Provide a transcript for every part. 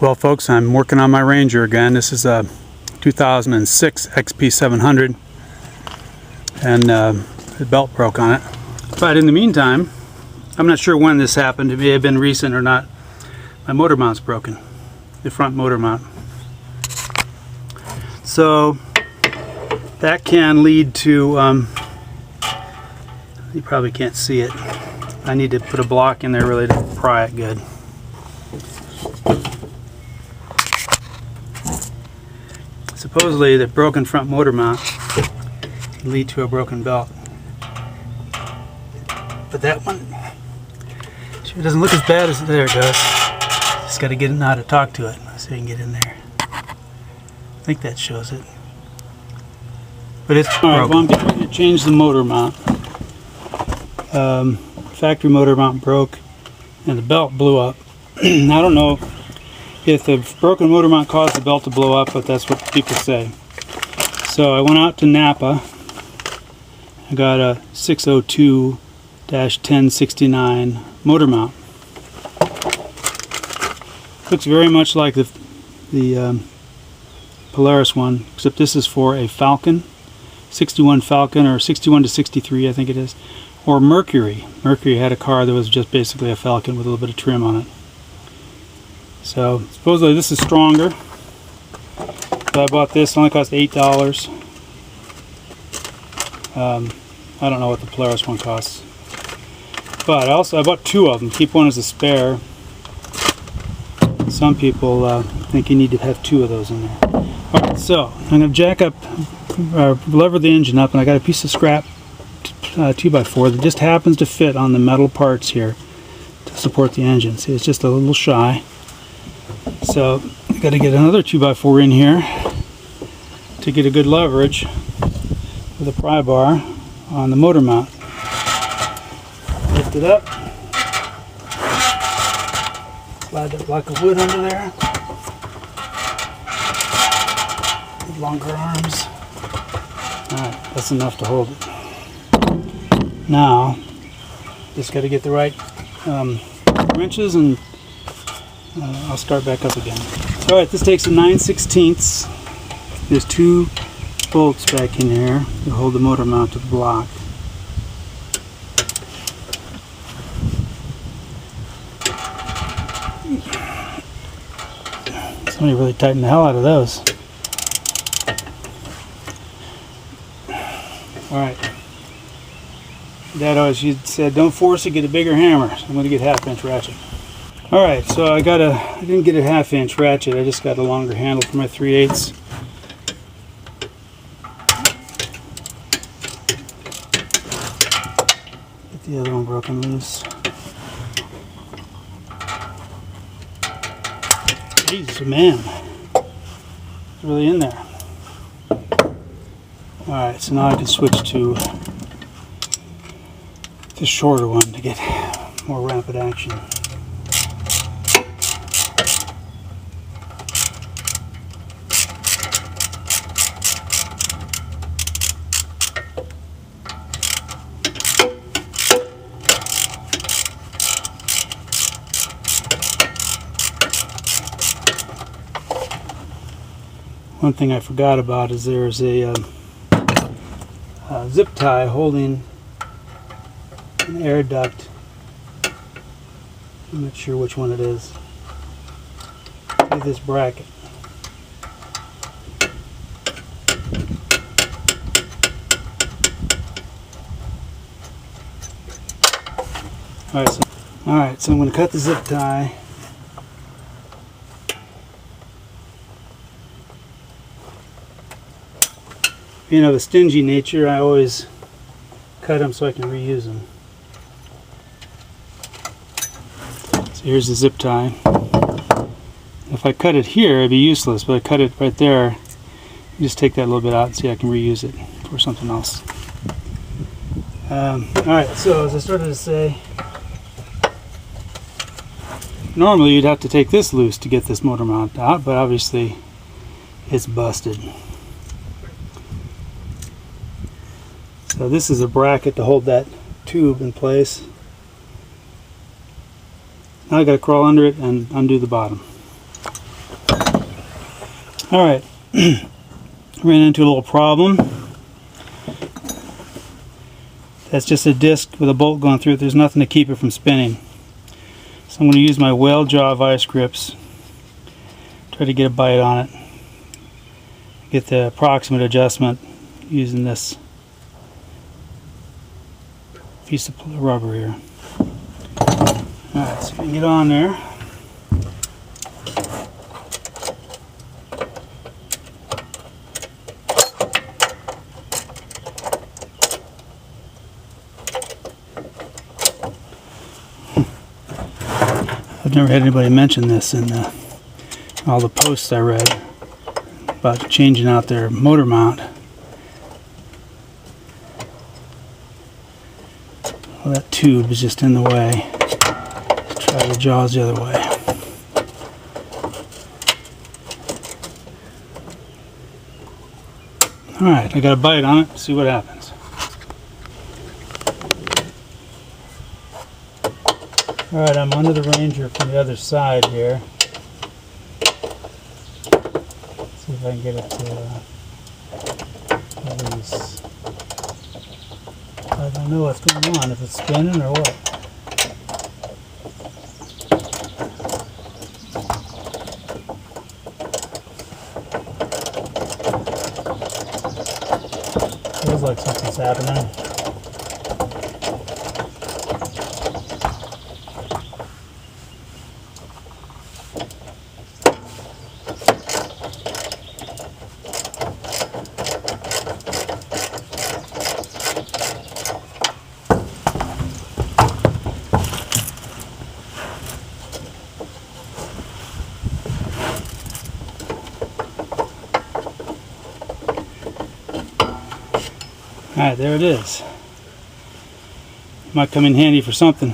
Well folks, I'm working on my Ranger again. This is a 2006 XP700 and the belt broke on it. But in the meantime, I'm not sure when this happened. It may have been recent or not. My motor mount's broken, the front motor mount. So that can lead to, you probably can't see it. I need to put a block in there really to pry it good. Supposedly the broken front motor mount can lead to a broken belt. But that one sure doesn't look as bad as there it goes. Just got to get it how to talk to it so you can get in there. I think that shows it. But it's broken. Alright, well I'm getting ready to change the motor mount. Factory motor mount broke and the belt blew up. I don't know if the broken motor mount caused the belt to blow up, but that's what people say. So I went out to Napa. I got a 602-1069 motor mount. Looks very much like the Polaris one, except this is for a Falcon, 61 Falcon, or 61 to 63 I think it is, or Mercury. Mercury had a car that was just basically a Falcon with a little bit of trim on it. So supposedly this is stronger. So I bought this, it only cost $8. I don't know what the Polaris one costs. But I bought two of them, keep one as a spare. Some people think you need to have two of those in there. Alright, so I'm going to jack up, lever the engine up, and I got a piece of scrap 2x4 that just happens to fit on the metal parts here to support the engine. See, it's just a little shy. So I've got to get another 2x4 in here to get a good leverage with a pry bar on the motor mount. Lift it up, slide that block of wood under there with longer arms. Alright, that's enough to hold it. Now, just got to get the right wrenches and I'll start back up again. Alright, this takes a 9/16. There's two bolts back in here to hold the motor mount to the block. Somebody really tightened the hell out of those. Alright. Dad always said, don't force it, get a bigger hammer. So I'm going to get 1/2 inch ratchet. Alright, so I didn't get a 1/2 inch ratchet, I just got a longer handle for my 3/8. Get the other one broken loose. Jesus, man. It's really in there. Alright, so now I can switch to the shorter one to get more rapid action. One thing I forgot about is there's a zip tie holding an air duct. I'm not sure which one it is. See this bracket. Alright, so I'm going to cut the zip tie. You know, the stingy nature, I always cut them so I can reuse them. So here's the zip tie. If I cut it here, it'd be useless, but I cut it right there. You just take that a little bit out and see I can reuse it for something else. Alright, so as I started to say, normally you'd have to take this loose to get this motor mount out, but obviously it's busted. So this is a bracket to hold that tube in place. Now I got to crawl under it and undo the bottom. Alright, ran into a little problem. That's just a disc with a bolt going through it. There's nothing to keep it from spinning. So I'm going to use my whale jaw vice grips. Try to get a bite on it. Get the approximate adjustment using this piece of rubber here. Alright, so we can get on there. I've never had anybody mention this in all the posts I read about changing out their motor mount. Well, that tube is just in the way. Let's try the jaws the other way. Alright, I got a bite on it. See what happens. Alright, I'm under the Ranger from the other side here. Let's see if I can get it to release. I don't know what's going on, if it's spinning or what. Feels like something's happening. Alright, there it is. Might come in handy for something.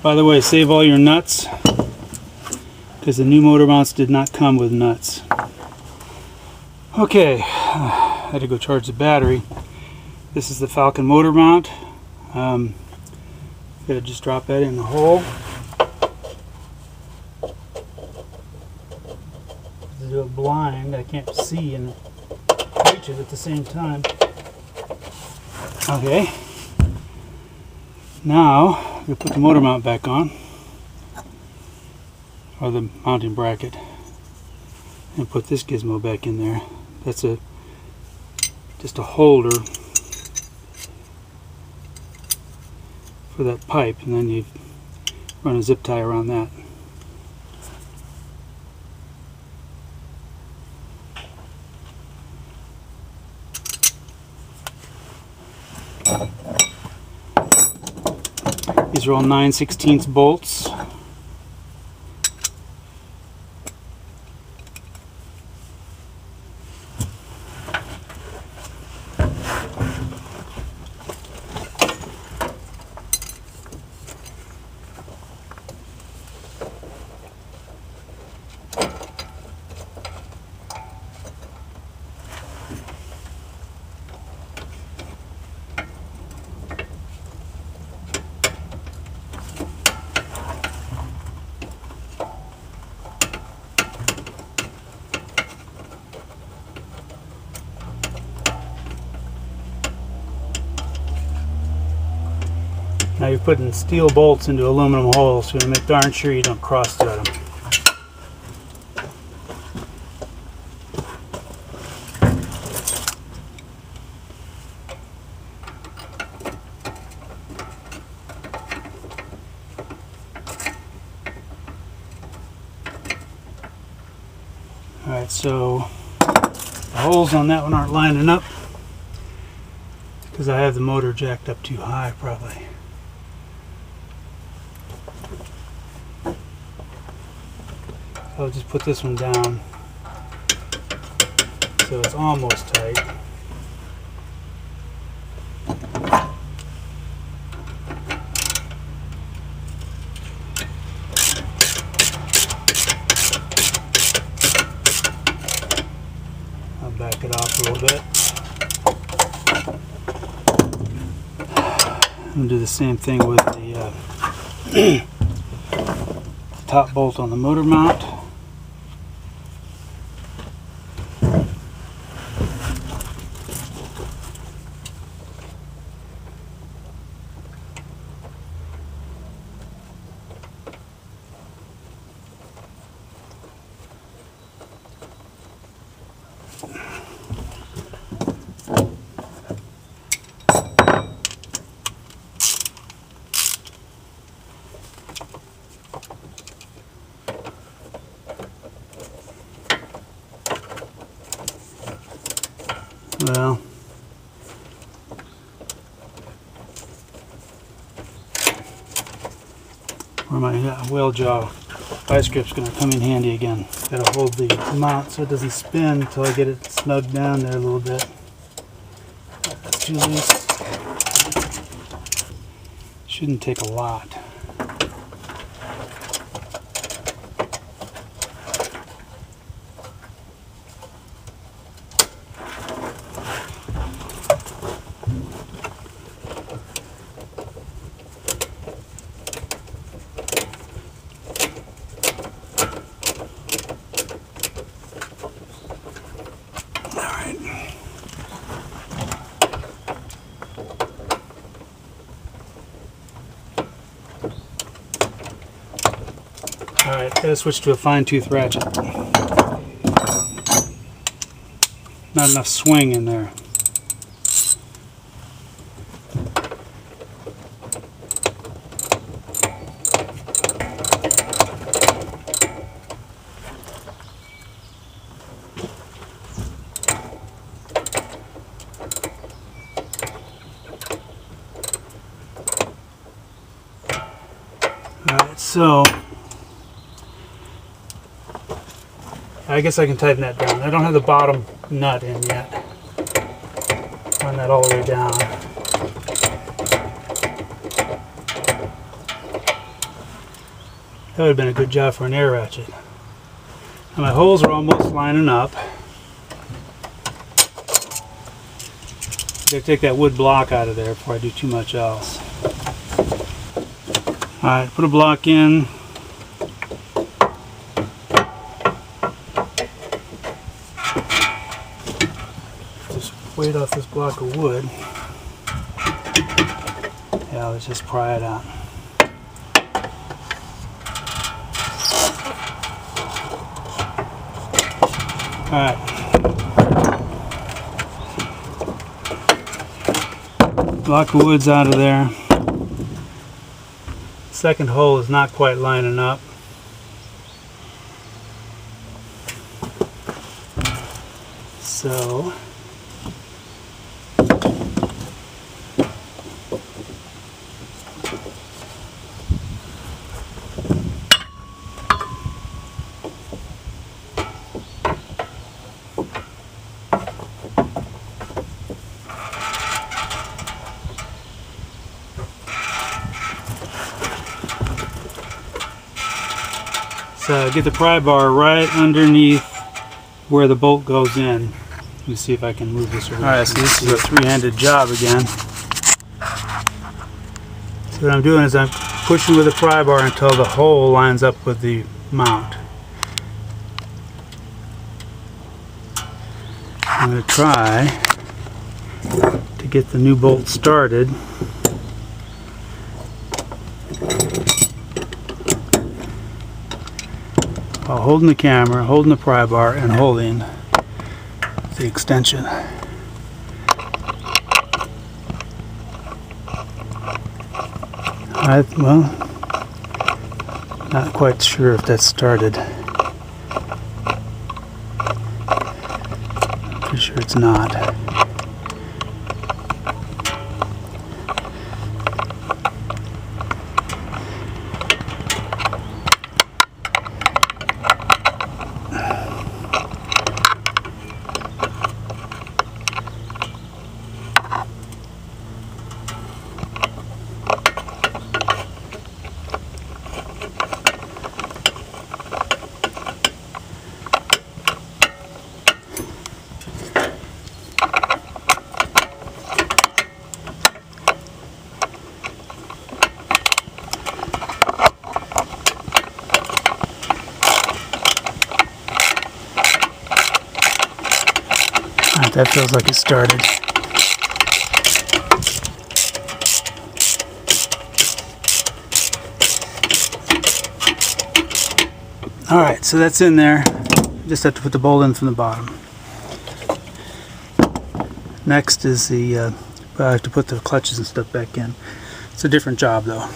By the way, save all your nuts, because the new motor mounts did not come with nuts. Okay, I had to go charge the battery. This is the Falcon motor mount. Gotta just drop that in the hole. To do it blind, I can't see and reach it at the same time. Okay. Now, we'll put the motor mount back on, or the mounting bracket, and put this gizmo back in there. That's just a holder for that pipe, and then you run a zip tie around that. These are all 9/16 bolts. Now you're putting steel bolts into aluminum holes, so you make darn sure you don't cross-thread them. Alright, so the holes on that one aren't lining up because I have the motor jacked up too high, probably. I'll just put this one down so it's almost tight. I'll back it off a little bit. I'm going to do the same thing with the top bolt on the motor mount. Well, where my whale jaw vice grip's going to come in handy again. Got to hold the mount so it doesn't spin until I get it snugged down there a little bit. That's too loose. Shouldn't take a lot. Alright, gotta switch to a fine tooth ratchet. Not enough swing in there. Alright, so I guess I can tighten that down. I don't have the bottom nut in yet. Run that all the way down. That would have been a good job for an air ratchet. Now my holes are almost lining up. Gotta take that wood block out of there before I do too much else. Alright, put a block in. Weight off this block of wood. Yeah, let's just pry it out. Alright. Block of wood's out of there. Second hole is not quite lining up. So get the pry bar right underneath where the bolt goes in. Let me see if I can move this around. Alright, so this is a three-handed job again. So what I'm doing is I'm pushing with the pry bar until the hole lines up with the mount. I'm going to try to get the new bolt started. While holding the camera, holding the pry bar, and holding the extension. Well, not quite sure if that's started. Pretty sure it's not. That feels like it started. Alright, so that's in there. Just have to put the bolt in from the bottom. Next is the I have to put the clutches and stuff back in. It's a different job though.